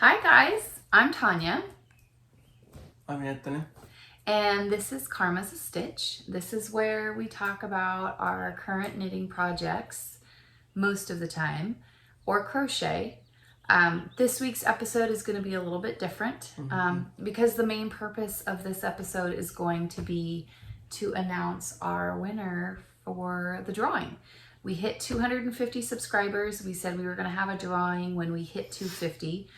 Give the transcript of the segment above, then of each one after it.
Hi guys, I'm Tanya. I'm Anthony. And this is Karma's a Stitch. This is where we talk about our current knitting projects most of the time, or crochet. This week's episode is going to be a little bit different because the main purpose of this episode is going to be to announce our winner for the drawing. We hit 250 subscribers. We said we were going to have a drawing when we hit 250.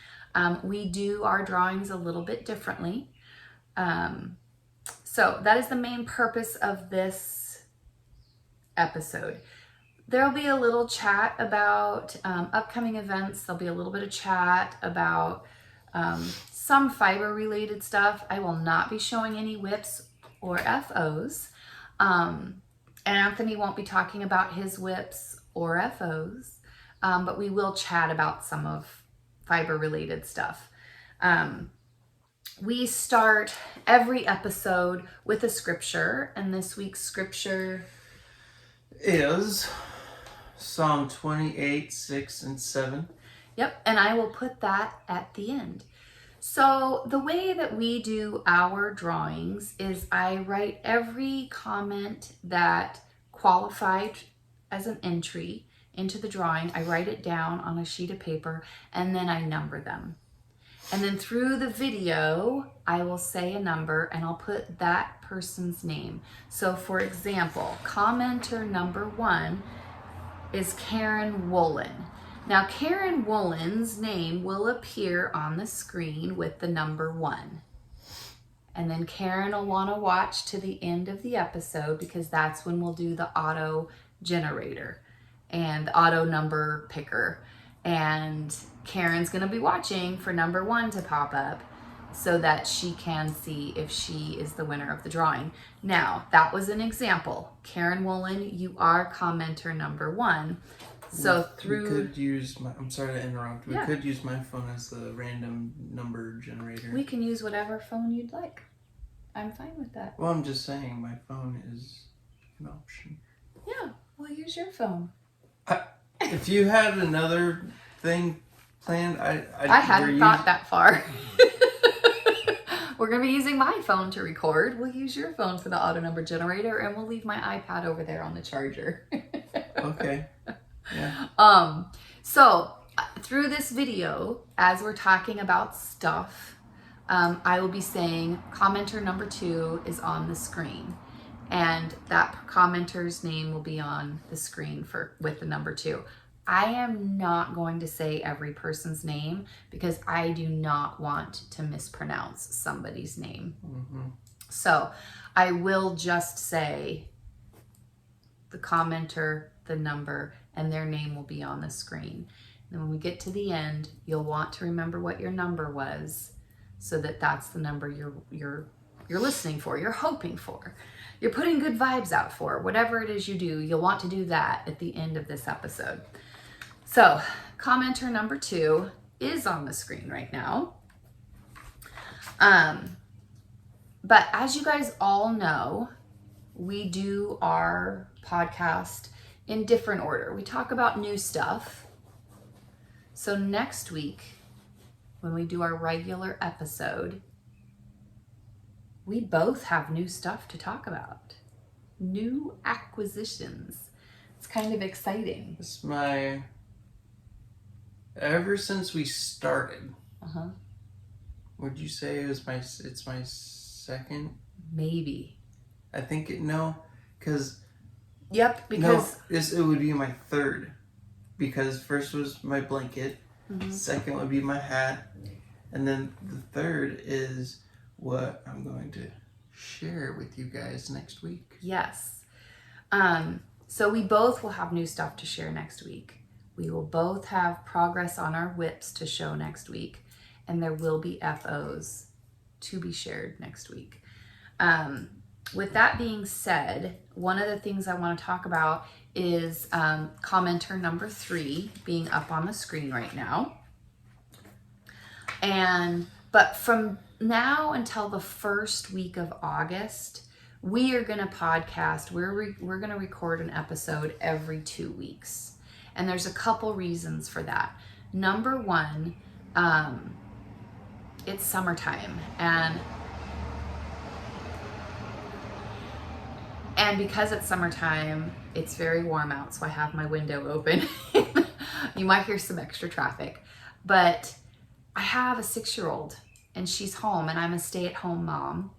We do our drawings a little bit differently. So that is the main purpose of this episode. There'll be a little chat about upcoming events. There'll be a little bit of chat about some fiber related stuff. I will not be showing any whips or FOs. And Anthony won't be talking about his whips or FOs, but we will chat about some of fiber related stuff. We start every episode with a scripture, and this week's scripture is Psalm 28, 6 and 7. Yep, and I will put that at the end. So the way that we do our drawings is I write every comment that qualified as an entry into the drawing. I write it down on a sheet of paper and then I number them. And then through the video, I will say a number and I'll put that person's name. So for example, commenter number 1 is Karen Woolin. Now Karen Woolin's name will appear on the screen with the number 1. And then Karen will want to watch to the end of the episode because that's when we'll do the auto generator and the auto number picker. And Karen's going to be watching for number 1 to pop up so that she can see if she is the winner of the drawing. Now, that was an example. Karen Woolin, you are commenter number 1. So we could use my, I'm sorry to interrupt. We could use my phone as the random number generator. We can use whatever phone you'd like. I'm fine with that. Well, I'm just saying my phone is an option. Yeah, we'll use your phone. If you had another thing planned, I hadn't thought that far. We're going to be using my phone to record. We'll use your phone for the auto number generator, and we'll leave my iPad over there on the charger. Okay. Yeah. So through this video, as we're talking about stuff, I will be saying commenter number 2 is on the screen. And that commenter's name will be on the screen with the number 2. I am not going to say every person's name because I do not want to mispronounce somebody's name. So I will just say the commenter, the number, and their name will be on the screen. And when we get to the end, you'll want to remember what your number was so that that's the number you're listening for, you're hoping for. You're putting good vibes out for. Whatever it is you do, you'll want to do that at the end of this episode. So, commenter number 2 is on the screen right now. But as you guys all know, we do our podcast in different order. We talk about new stuff. So next week, when we do our regular episode, we both have new stuff to talk about. New acquisitions. It's kind of exciting. It's ever since we started. Would you say it's my second? Maybe. I think because Yep, because it would be my third. Because first was my blanket, second would be my hat, and then the third is what I'm going to share with you guys next week. Yes. So we both will have new stuff to share next week. We will both have progress on our whips to show next week, and there will be FOs to be shared next week. With that being said, one of the things I want to talk about is commenter number 3 being up on the screen right now. But from now until the first week of August, we are going to podcast. We're going to record an episode every 2 weeks. And there's a couple reasons for that. Number one, it's summertime, and because it's summertime, it's very warm out, so I have my window open. You might hear some extra traffic, but I have a 6-year-old and she's home, and I'm a stay-at-home mom.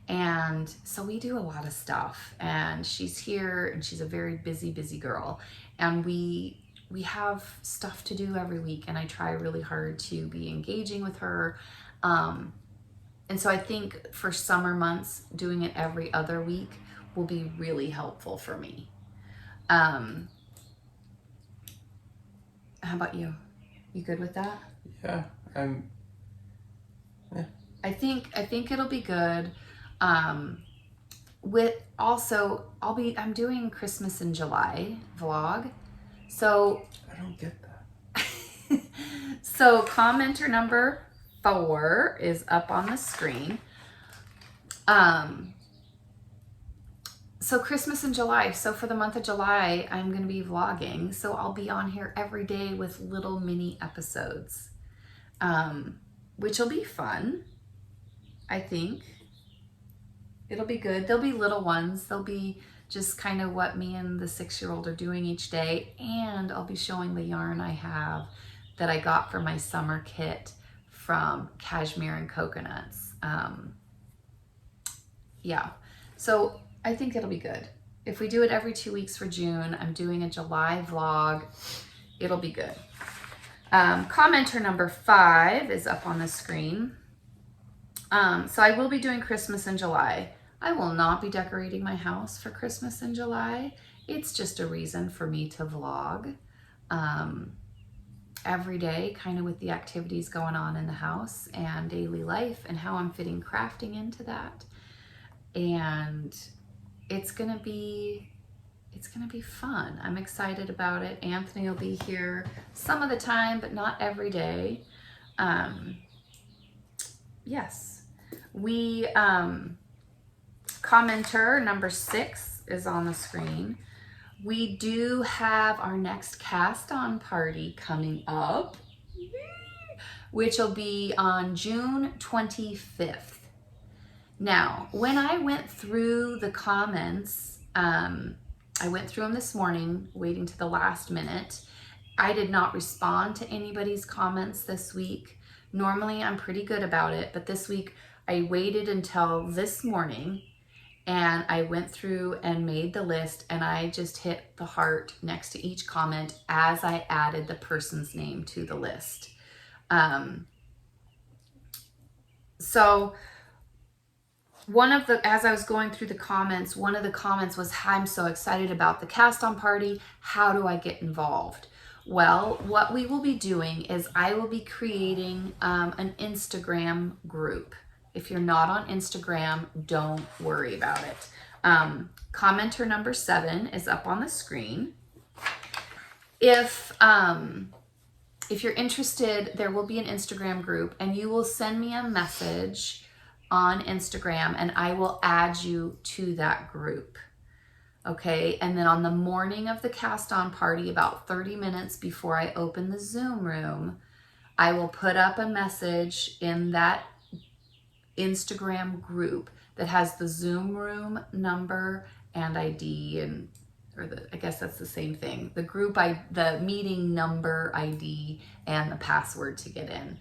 And so we do a lot of stuff, and she's here, and she's a very busy girl. And we have stuff to do every week, and I try really hard to be engaging with her. And so I think for summer months, doing it every other week will be really helpful for me. How about you? You good with that? Yeah, I think it'll be good. With also, I'm doing Christmas in July vlog. So I don't get that. So commenter number 4 is up on the screen. So Christmas in July. So for the month of July, I'm going to be vlogging. So I'll be on here every day with little mini episodes, which will be fun. I think it'll be good. There'll be little ones. They'll be just kind of what me and the 6-year-old are doing each day. And I'll be showing the yarn I have that I got for my summer kit from Cashmere and Coconuts. Yeah. So I think it'll be good. If we do it every 2 weeks for June, I'm doing a July vlog. It'll be good. Commenter number 5 is up on the screen. So I will be doing Christmas in July. I will not be decorating my house for Christmas in July. It's just a reason for me to vlog every day, kind of with the activities going on in the house and daily life and how I'm fitting crafting into that. And it's gonna be fun. I'm excited about it. Anthony will be here some of the time, but not every day. Yes. We, commenter number 6 is on the screen. We do have our next cast on party coming up, which will be on June 25th. Now, when I went through the comments, I went through them this morning, waiting to the last minute. I did not respond to anybody's comments this week. Normally, I'm pretty good about it, but this week I waited until this morning and I went through and made the list, and I just hit the heart next to each comment as I added the person's name to the list. So as I was going through the comments, one of the comments was, I'm so excited about the cast on party. How do I get involved? Well, what we will be doing is I will be creating an Instagram group. If you're not on Instagram, don't worry about it. Commenter number 7 is up on the screen. If you're interested, there will be an Instagram group, and you will send me a message on Instagram and I will add you to that group. Okay, and then on the morning of the cast on party, about 30 minutes before I open the Zoom room, I will put up a message in that Instagram group that has the Zoom room number and ID, I guess that's the same thing. The meeting number, ID, and the password to get in.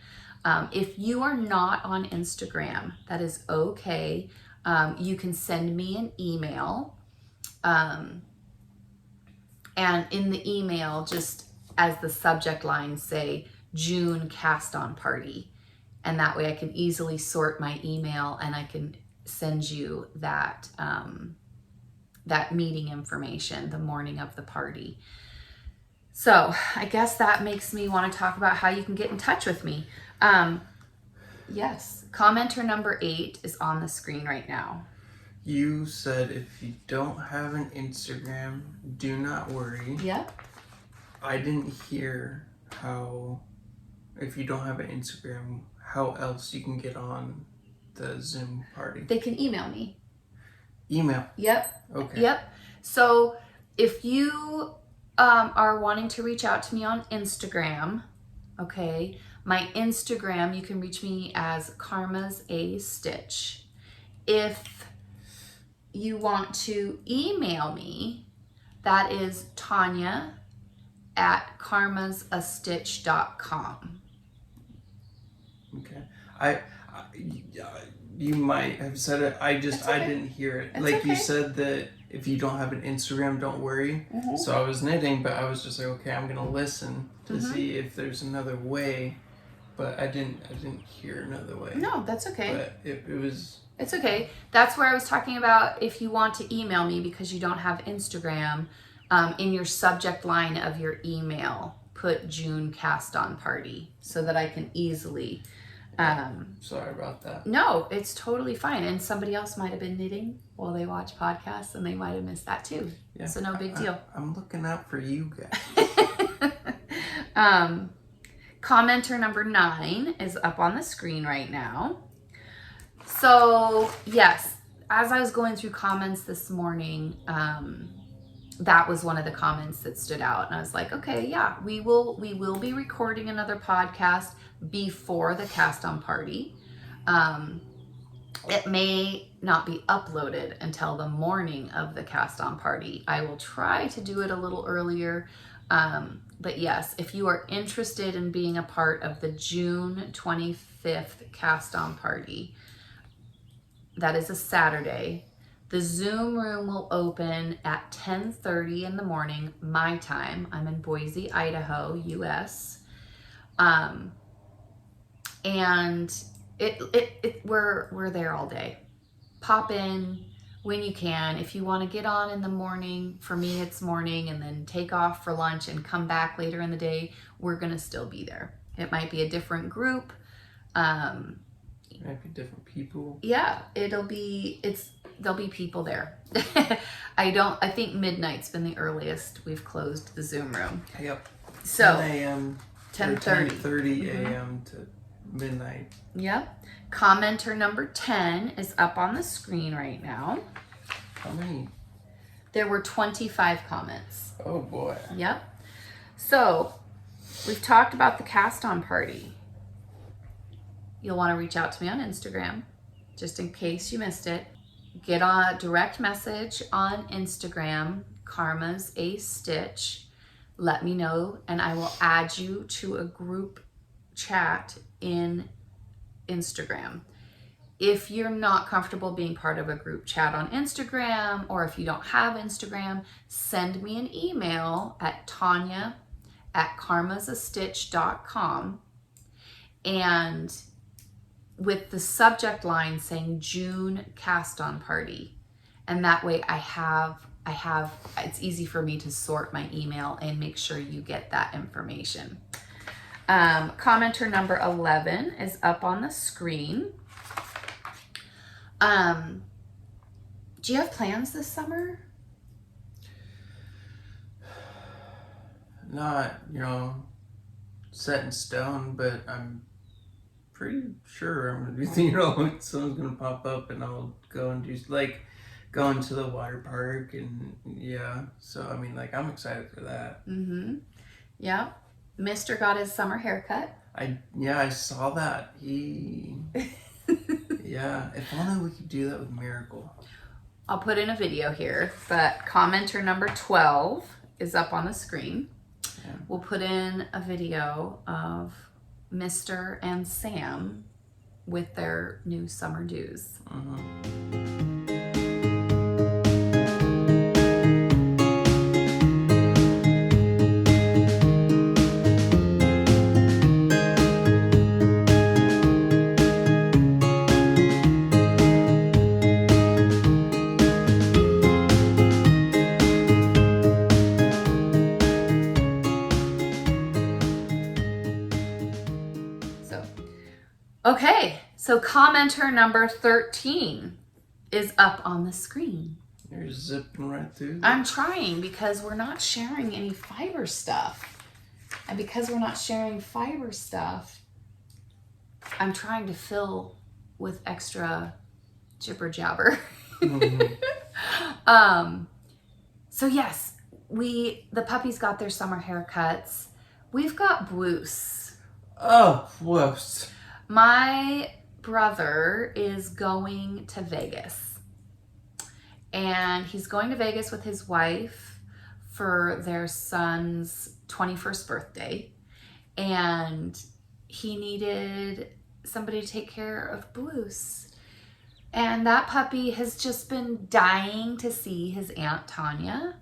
If you are not on Instagram, that is okay. You can send me an email. And in the email, just as the subject line, say June cast on party. And that way I can easily sort my email and I can send you that, that meeting information the morning of the party. So I guess that makes me want to talk about how you can get in touch with me. Yes, commenter number 8 is on the screen right now. You said if you don't have an Instagram, do not worry. Yep. I didn't hear how, if you don't have an Instagram, how else you can get on the Zoom party. They can email me. Email? Yep. Okay. Yep. So if you are wanting to reach out to me on Instagram, okay, My Instagram, you can reach me as Karma's A Stitch. If you want to email me, that is Tanya@karmasastitch.com. Okay. I you might have said it. I okay. didn't hear it. It's like okay. you said that if you don't have an Instagram, don't worry. Mm-hmm. So I was knitting, but I was just like, okay, I'm gonna listen to see if there's another way. But I didn't hear another way. No, that's okay. But it was. It's okay. That's where I was talking about if you want to email me because you don't have Instagram, in your subject line of your email, put June cast on party so that I can easily. Sorry about that. No, it's totally fine. And somebody else might have been knitting while they watch podcasts and they might have missed that too. Yeah. So no big deal. I'm looking out for you guys. Commenter number 9 is up on the screen right now. So yes, as I was going through comments this morning, that was one of the comments that stood out. And I was like, okay, yeah, we will be recording another podcast before the cast on party. It may not be uploaded until the morning of the cast on party. I will try to do it a little earlier. But yes, if you are interested in being a part of the June 25th cast on party, that is a Saturday. The Zoom room will open at 10:30 in the morning, my time. I'm in Boise, Idaho, US. And we're there all day. Pop in when you can. If you want to get on in the morning, for me it's morning, and then take off for lunch and come back later in the day, we're going to still be there. It might be a different group. It might be different people. Yeah, there'll be people there. I think midnight's been the earliest we've closed the Zoom room. Yep. So 10 a.m. 10:30 a.m. to midnight. Yep. Commenter number 10 is up on the screen right now. How many? There were 25 comments. Oh boy. Yep. So we've talked about the cast on party. You'll want to reach out to me on Instagram, just in case you missed it. Get a direct message on Instagram, Karma's A Stitch. Let me know, and I will add you to a group chat in Instagram. If you're not comfortable being part of a group chat on Instagram, or if you don't have Instagram, send me an email at Tanya@karmasastitch.com, and with the subject line saying June cast on party. And that way it's easy for me to sort my email and make sure you get that information. Commenter number 11 is up on the screen. Do you have plans this summer? Not, set in stone, but I'm pretty sure I'm gonna do, someone's gonna pop up and I'll go and do, go into the water park, and yeah. So, I'm excited for that. Mm-hmm. Yeah. Mister got his summer haircut. I saw that. Yeah, if only we could do that with Miracle. I'll put in a video here, but commenter number 12 is up on the screen. Yeah. We'll put in a video of Mr. and Sam with their new summer do's. Mm-hmm. Okay, so commenter number 13 is up on the screen. You're zipping right through. I'm trying because we're not sharing any fiber stuff. And because we're not sharing fiber stuff, I'm trying to fill with extra jibber jabber. Mm-hmm. So yes, the puppies got their summer haircuts. We've got Bruce. Oh, whoops. My brother is going to Vegas. And he's going to Vegas with his wife for their son's 21st birthday. And he needed somebody to take care of Bruce. And that puppy has just been dying to see his Aunt Tanya.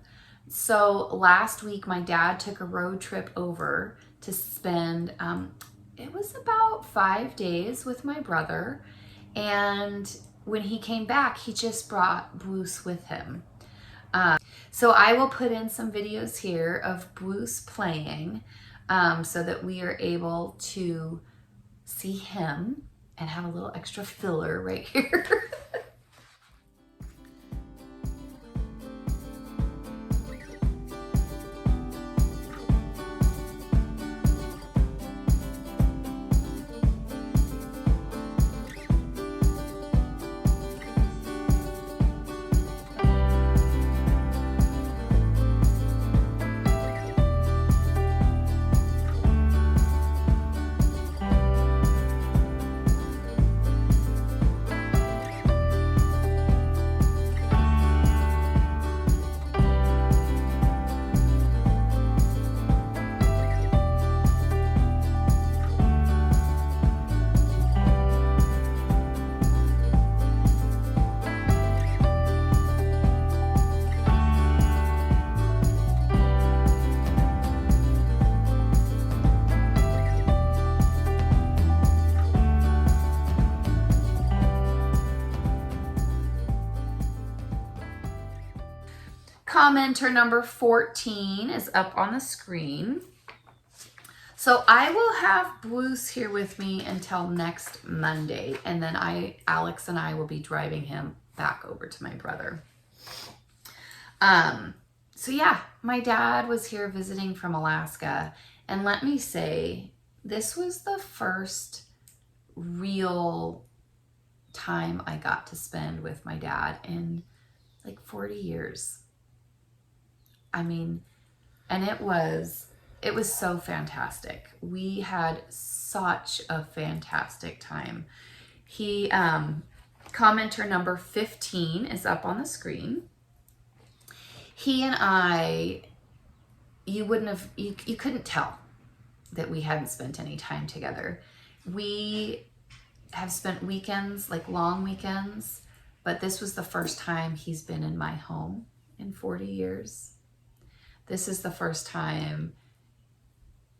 So last week, my dad took a road trip over to spend, it was about 5 days with my brother. And when he came back, he just brought Bruce with him. So I will put in some videos here of Bruce playing so that we are able to see him and have a little extra filler right here. Commenter number 14 is up on the screen. So I will have Bruce here with me until next Monday, and then Alex and I will be driving him back over to my brother. So yeah, my dad was here visiting from Alaska, and let me say, this was the first real time I got to spend with my dad in like 40 years. I mean, and it was so fantastic. We had such a fantastic time. He, commenter number 15 is up on the screen. He and I, you couldn't tell that we hadn't spent any time together. We have spent weekends, like long weekends, but this was the first time he's been in my home in 40 years. This is the first time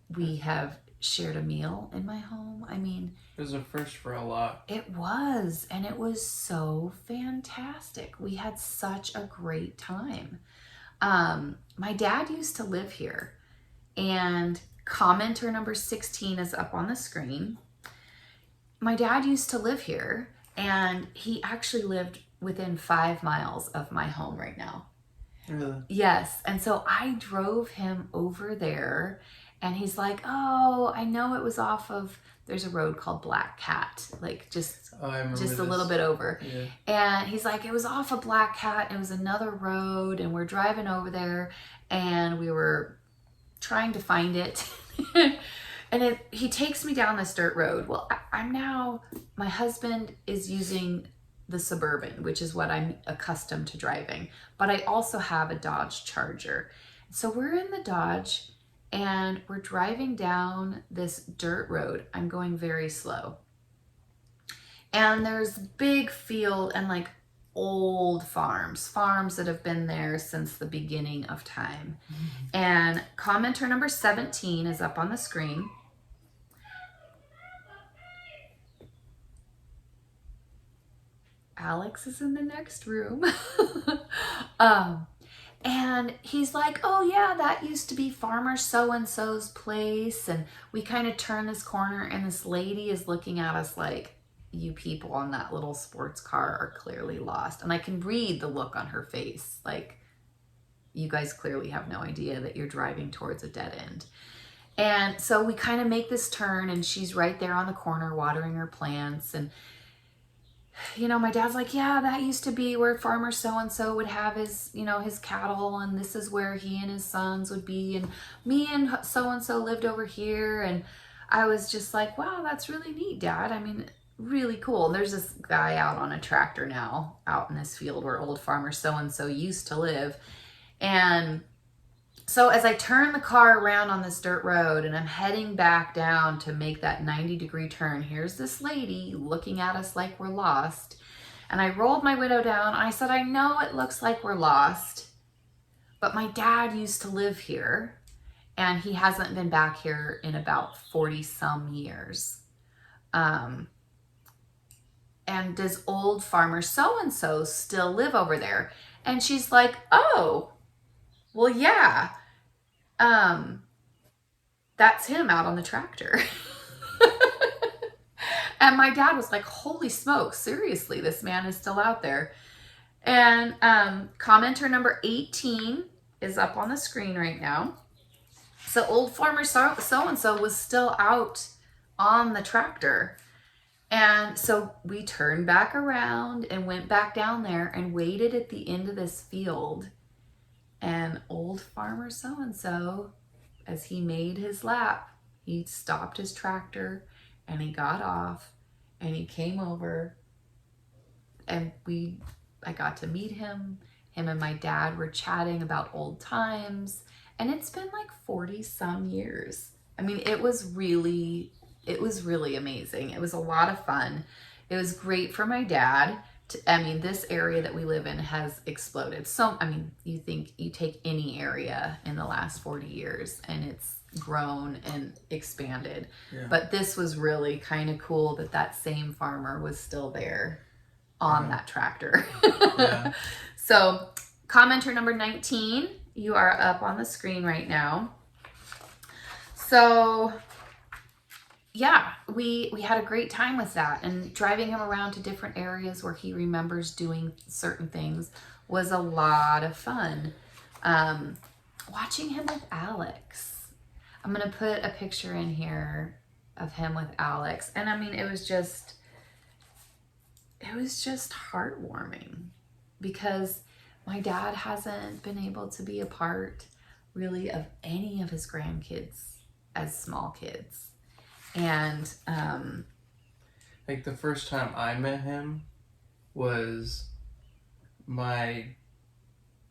we have shared a meal in my home. I mean, it was a first for a lot. It was, and it was so fantastic. We had such a great time. My dad used to live here, and commenter number 16 is up on the screen. My dad used to live here, and he actually lived within 5 miles of my home right now. Really? Yes. And so I drove him over there, and he's like, oh, I know it was off of, there's a road called Black Cat, like just a little bit over. Yeah. And he's like, it was off of Black Cat. It was another road, and we're driving over there, and we were trying to find it. And he takes me down this dirt road. Well, my husband is using the Suburban, which is what I'm accustomed to driving. But I also have a Dodge Charger. So we're in the Dodge, and we're driving down this dirt road. I'm going very slow. And there's big field and like old farms that have been there since the beginning of time. Mm-hmm. And commenter number 17 is up on the screen. Alex is in the next room. And he's like, oh yeah, that used to be farmer so-and-so's place. And we kind of turn this corner, and this lady is looking at us like, you people on that little sports car are clearly lost. And I can read the look on her face. Like, you guys clearly have no idea that you're driving towards a dead end. And so we kind of make this turn, and she's right there on the corner watering her plants. And my dad's like, yeah, that used to be where farmer so-and-so would have his, his cattle, and this is where he and his sons would be, and me and so-and-so lived over here. And I was just like, wow, that's really neat, Dad. I mean, really cool. And there's this guy out on a tractor now out in this field where old farmer so-and-so used to live. And so as I turn the car around on this dirt road and I'm heading back down to make that 90-degree turn, here's this lady looking at us like we're lost. And I rolled my window down. I said, I know it looks like we're lost, but my dad used to live here and he hasn't been back here in about 40 some years. And does old farmer so-and-so still live over there? And she's like, oh, well, yeah. That's him out on the tractor. And my dad was like, holy smokes, seriously, this man is still out there. And commenter number 18 is up on the screen right now. So old farmer so-and-so was still out on the tractor. And so we turned back around and went back down there and waited at the end of this field. And old farmer so-and-so, as he made his lap, he stopped his tractor and he got off and he came over and I got to meet him. Him and my dad were chatting about old times, and it's been like 40 some years. I mean, it was really amazing. It was a lot of fun. It was great for my dad. This area that we live in has exploded. So, you think you take any area in the last 40 years and it's grown and expanded. Yeah. But this was really kind of cool that same farmer was still there on that tractor. Yeah. So, commenter number 19, you are up on the screen right now. So, yeah, we had a great time with that, and driving him around to different areas where he remembers doing certain things was a lot of fun. Watching him with Alex. I'm going to put a picture in here of him with Alex. And it was just heartwarming because my dad hasn't been able to be a part really of any of his grandkids as small kids. And like the first time I met him was my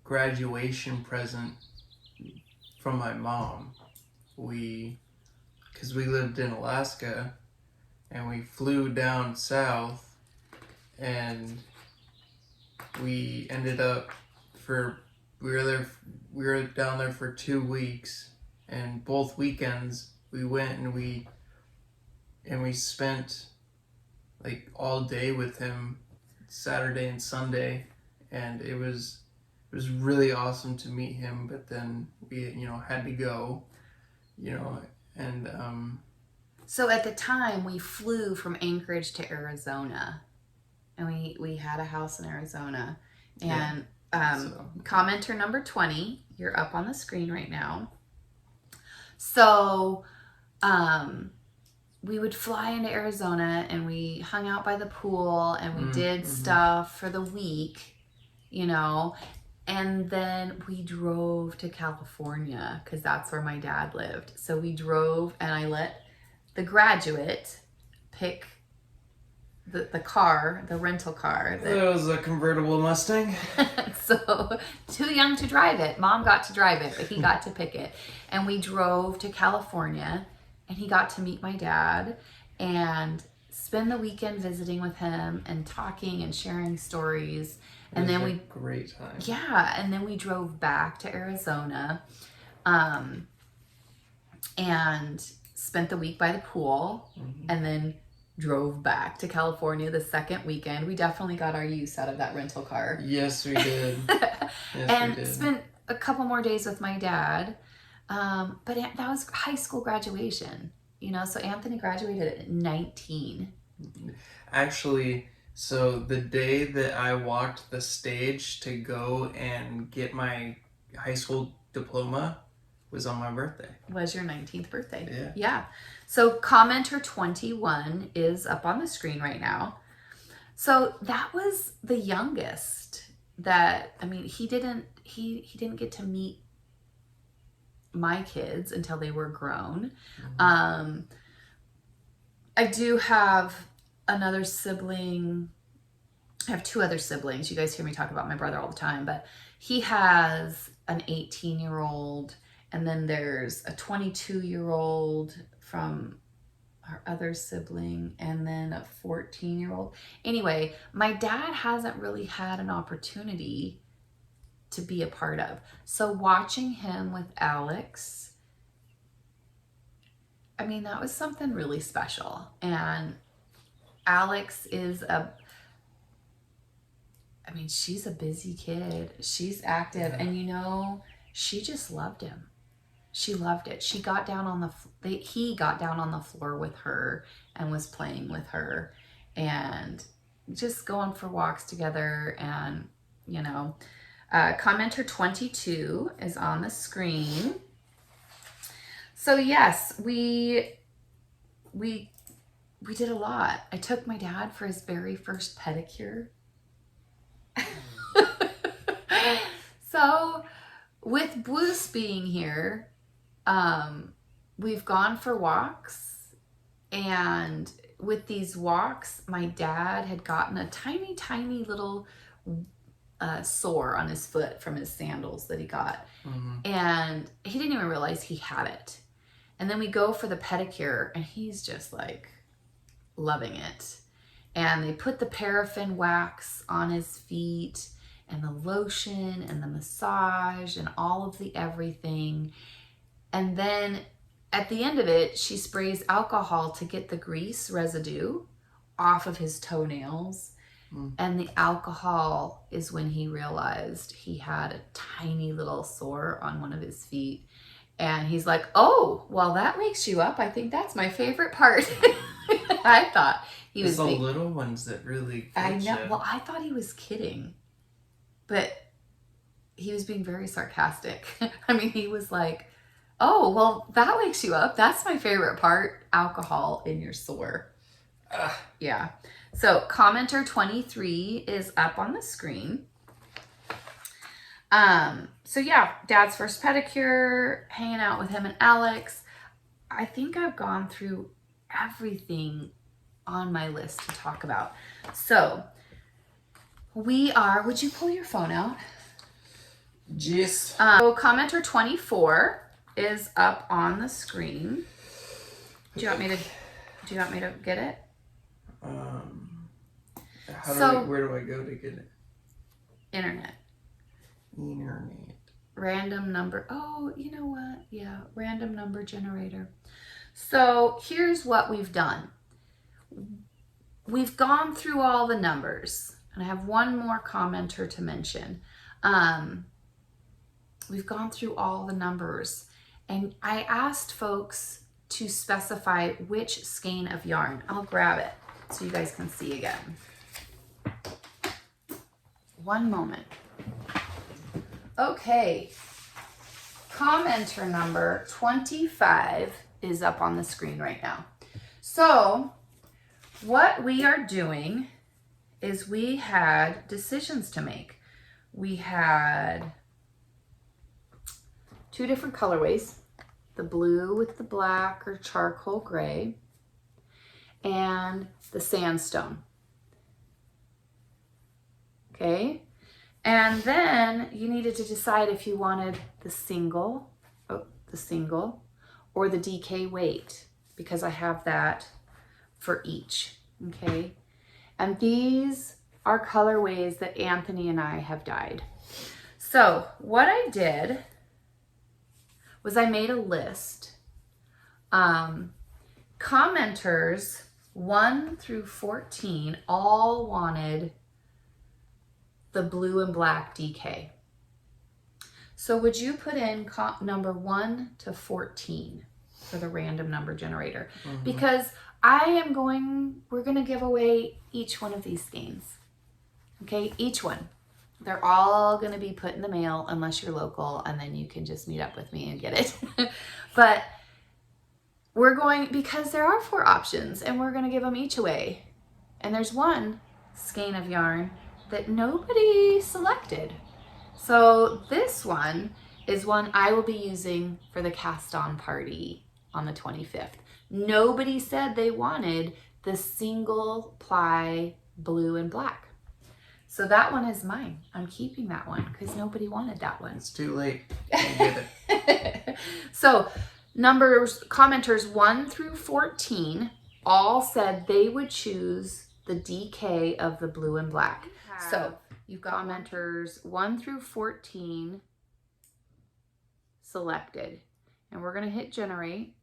graduation present from my mom. Because we lived in Alaska and we flew down south, and we ended up we were down there for 2 weeks, and both weekends we went and we spent like all day with him, Saturday and Sunday, and it was really awesome to meet him. But then we had to go, and so at the time we flew from Anchorage to Arizona, and we had a house in Arizona. And commenter number 20, you're up on the screen right now. So we would fly into Arizona and we hung out by the pool and we did stuff for the week, and then we drove to California because that's where my dad lived. So we drove, and I let the graduate pick the car, the rental car. It was a convertible Mustang. So too young to drive it. Mom got to drive it, but he got to pick it. And we drove to California, and he got to meet my dad and spend the weekend visiting with him and talking and sharing stories. And then great time. Yeah, and then we drove back to Arizona, and spent the week by the pool, and then drove back to California the second weekend. We definitely got our use out of that rental car. Yes, we did. And spent a couple more days with my dad. But that was high school graduation, so Anthony graduated at 19. Actually, so the day that I walked the stage to go and get my high school diploma was on my birthday. Was your 19th birthday. Yeah. Yeah. So commenter 21 is up on the screen right now. So that was the youngest that, he didn't get to meet my kids until they were grown. I do have another sibling. I have two other siblings. You guys hear me talk about my brother all the time, but he has an 18-year-old, and then there's a 22-year-old from our other sibling, and then a 14-year-old. Anyway, my dad hasn't really had an opportunity to be a part of. So watching him with Alex, I mean, that was something really special. And Alex is she's a busy kid. She's active. Yeah. And you know, she just loved him. She loved it. She got down on he got down on the floor with her and was playing with her and just going for walks together. And, you know, commenter 22 is on the screen. So yes, we did a lot. I took my dad for his very first pedicure. So with Bruce being here, we've gone for walks, and with these walks, my dad had gotten a tiny little sore on his foot from his sandals that he got. Mm-hmm. And he didn't even realize he had it. And then we go for the pedicure, and he's just like loving it. And they put the paraffin wax on his feet, and the lotion and the massage and all of the everything. And then at the end of it, she sprays alcohol to get the grease residue off of his toenails. Mm. And the alcohol is when he realized he had a tiny little sore on one of his feet. And he's like, oh, well, that wakes you up. I think that's my favorite part. I thought he was the little ones that really I know. You. Well, I thought he was kidding. But he was being very sarcastic. I mean, he was like, oh, well, that wakes you up. That's my favorite part. Alcohol in your sore. Yeah. So commenter 23 is up on the screen. So yeah, Dad's first pedicure, hanging out with him and Alex. I think I've gone through everything on my list to talk about. So would you pull your phone out? Yes. So commenter 24 is up on the screen. Do you want me to get it? Where do I go to get it? Internet. Random number. Oh, you know what? Yeah, random number generator. So here's what we've done. We've gone through all the numbers. And I have one more commenter to mention. We've gone through all the numbers, and I asked folks to specify which skein of yarn. I'll grab it so you guys can see again. One moment. Okay. Commenter number 25 is up on the screen right now. So what we are doing is we had decisions to make. We had two different colorways, the blue with the black or charcoal gray, and the sandstone. Okay, and then you needed to decide if you wanted the single or the DK weight, because I have that for each. Okay. And these are colorways that Anthony and I have dyed. So what I did was I made a list. Commenters 1 through 14 all wanted the blue and black DK. So would you put in number 1 to 14 for the random number generator? Mm-hmm. Because we're going to give away each one of these skeins. Okay, each one. They're all going to be put in the mail unless you're local, and then you can just meet up with me and get it. But because there are 4 options, and we're going to give them each away. And there's one skein of yarn that nobody selected. So this one is one I will be using for the cast-on party on the 25th. Nobody said they wanted the single ply blue and black. So that one is mine. I'm keeping that one because nobody wanted that one. It's too late. I get it. So commenters 1 through 14 all said they would choose the DK of the blue and black. So you've got commenters 1 through 14 selected. And we're going to hit generate.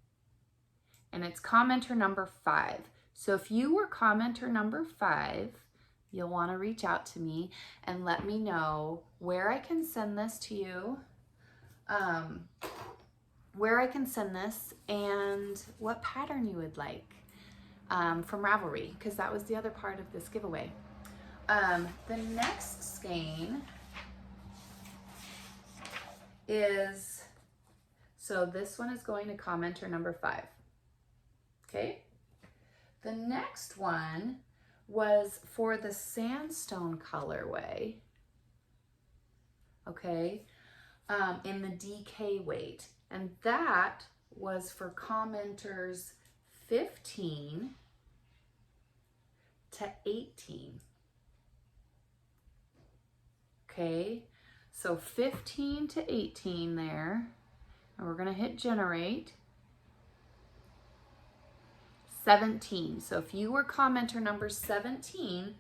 And it's commenter number 5. So if you were commenter number 5, you'll want to reach out to me and let me know where I can send this to you, where I can send this, and what pattern you would like from Ravelry, because that was the other part of this giveaway. The next skein is, so this one is going to commenter number 5. Okay. The next one was for the sandstone colorway. Okay. In the DK weight. And that was for commenters 15 to 18. Okay. So 15 to 18 there. And we're going to hit generate. 17. So if you were commenter number 17,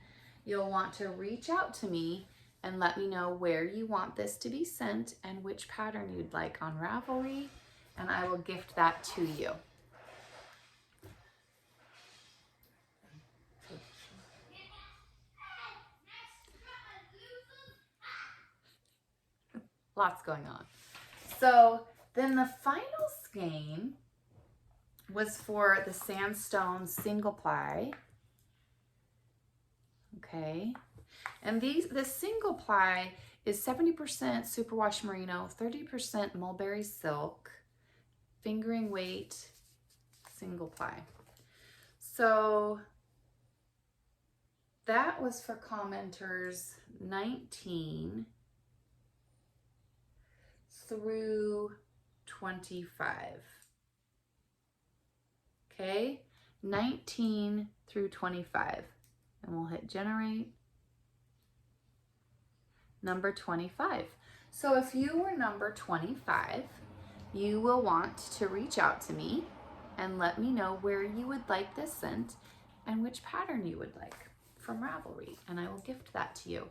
you'll want to reach out to me and let me know where you want this to be sent and which pattern you'd like on Ravelry, and I will gift that to you. Lots going on. So then the final skein was for the sandstone single ply. Okay. And the single ply is 70% superwash merino, 30% mulberry silk, fingering weight, single ply. So that was for commenters 19 through 25. Okay, 19 through 25. And we'll hit generate. Number 25. So if you were number 25, you will want to reach out to me and let me know where you would like this sent and which pattern you would like from Ravelry, and I will gift that to you.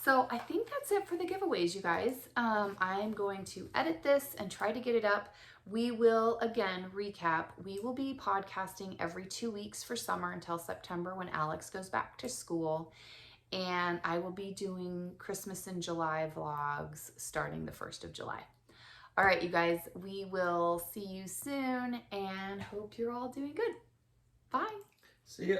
So I think that's it for the giveaways, you guys. I'm going to edit this and try to get it up. We will, again, recap. We will be podcasting every 2 weeks for summer until September when Alex goes back to school. And I will be doing Christmas in July vlogs starting the 1st of July. All right, you guys, we will see you soon and hope you're all doing good. Bye. See ya.